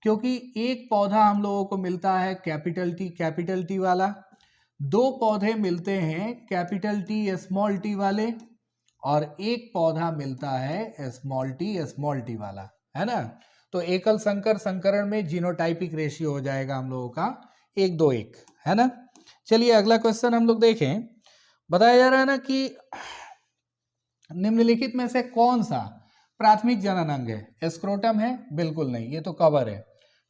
क्योंकि एक पौधा हम लोगों को मिलता है कैपिटल टी वाला, 2 पौधे मिलते हैं कैपिटल टी स्मॉल टी वाले, और एक पौधा मिलता है स्मॉल टी वाला, है ना। तो एकल संकर संकरण में जीनोटाइपिक रेशियो हो जाएगा हम लोगों का 1:2:1, है ना। चलिए अगला क्वेश्चन हम लोग देखें। बताया जा रहा है ना कि निम्नलिखित में से कौन सा प्राथमिक जनन अंग है। स्क्रोटम है, बिल्कुल नहीं, ये तो कवर है।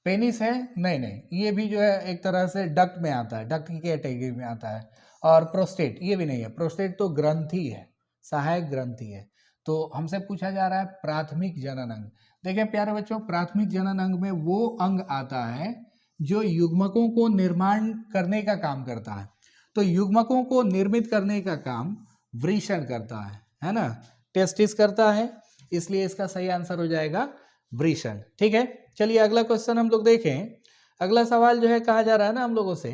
पेनिस है, नहीं, ये भी जो है एक तरह से डक्ट में आता है, डक्ट की कैटेगरी में आता है। और प्रोस्टेट, ये भी नहीं है, प्रोस्टेट तो ग्रंथि है, सहायक ग्रंथि है। तो हमसे पूछा जा रहा है प्राथमिक जनन अंग। देखें प्यारे बच्चों, प्राथमिक जनन अंग में वो अंग आता है जो युग्मकों को निर्माण करने का काम करता है। तो युग्मकों को निर्मित करने का काम वृषण करता है ना, टेस्टिस करता है, इसलिए इसका सही आंसर हो जाएगा वृषण। ठीक है, चलिए अगला क्वेश्चन हम लोग देखें। अगला सवाल जो है कहा जा रहा है ना हम लोगों से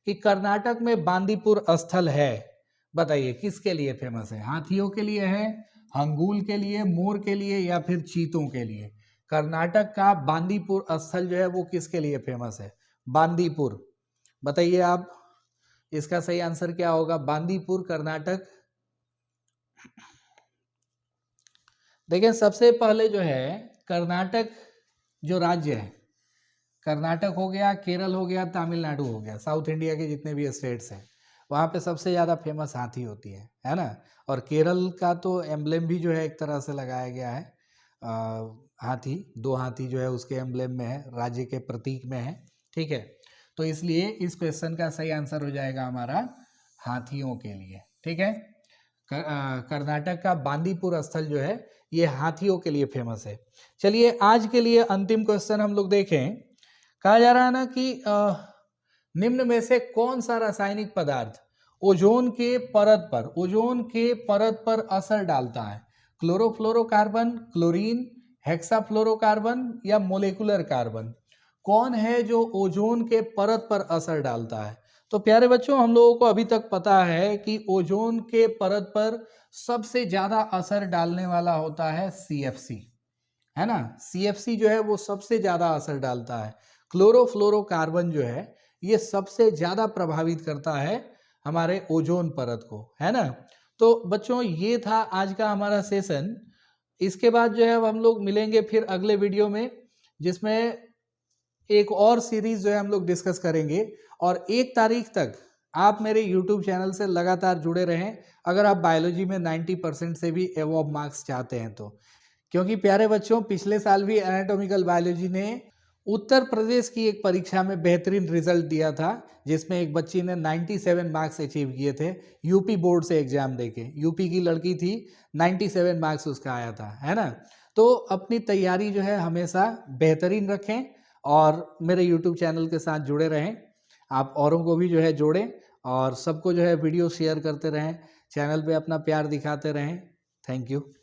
कि कर्नाटक में बांदीपुर स्थल है, बताइए किसके लिए फेमस है। हाथियों के लिए है, हंगूल के लिए, मोर के लिए, या फिर चीतों के लिए। कर्नाटक का बांदीपुर स्थल जो है वो किसके लिए फेमस है। बांदीपुर, बताइए आप इसका सही आंसर क्या होगा। बांदीपुर कर्नाटक। देखिए सबसे पहले जो है कर्नाटक जो राज्य है, कर्नाटक हो गया, केरल हो गया, तमिलनाडु हो गया, साउथ इंडिया के जितने भी स्टेट्स हैं वहाँ पे सबसे ज़्यादा फेमस हाथी होती है ना। और केरल का तो एम्ब्लेम भी जो है एक तरह से लगाया गया है, हाथी, 2 हाथी जो है उसके एम्ब्लेम में है, राज्य के प्रतीक में है। ठीक है, तो इसलिए इस क्वेश्चन का सही आंसर हो जाएगा हमारा हाथियों के लिए। ठीक है, कर्नाटक का बांदीपुर स्थल जो है ये हाथियों के लिए फेमस है। चलिए आज के लिए अंतिम क्वेश्चन हम लोग देखें। कहा जा रहा है ना कि निम्न में से कौन सा रासायनिक पदार्थ ओजोन के परत पर असर डालता है। क्लोरोफ्लोरोकार्बन, क्लोरीन, हेक्साफ्लोरोकार्बन या मोलेकुलर कार्बन। कौन है जो ओजोन के परत पर असर डालता है। तो प्यारे बच्चों, हम लोगों को अभी तक पता है कि ओजोन के परत पर सबसे ज्यादा असर डालने वाला होता है CFC, है ना। CFC जो है वो सबसे ज्यादा असर डालता है। क्लोरोफ्लोरोकार्बन जो है ये सबसे ज्यादा प्रभावित करता है हमारे ओजोन परत को, है ना। तो बच्चों, ये था आज का हमारा सेशन। इसके बाद जो है अब हम लोग मिलेंगे फिर अगले वीडियो में, जिसमें एक और सीरीज जो है हम लोग डिस्कस करेंगे। और 1 तारीख तक आप मेरे YouTube चैनल से लगातार जुड़े रहें, अगर आप बायोलॉजी में 90% से भी एबव मार्क्स चाहते हैं तो। क्योंकि प्यारे बच्चों, पिछले साल भी एनाटॉमिकल बायोलॉजी ने उत्तर प्रदेश की एक परीक्षा में बेहतरीन रिजल्ट दिया था, जिसमें एक बच्ची ने 97 मार्क्स अचीव किए थे यूपी बोर्ड से एग्जाम देके। यूपी की लड़की थी, 97 मार्क्स उसका आया था, है ना। तो अपनी तैयारी जो है हमेशा बेहतरीन रखें और मेरे यूट्यूब चैनल के साथ जुड़े रहें। आप औरों को भी जो है जोड़ें और सबको जो है वीडियो शेयर करते रहें, चैनल पे अपना प्यार दिखाते रहें। Thank you.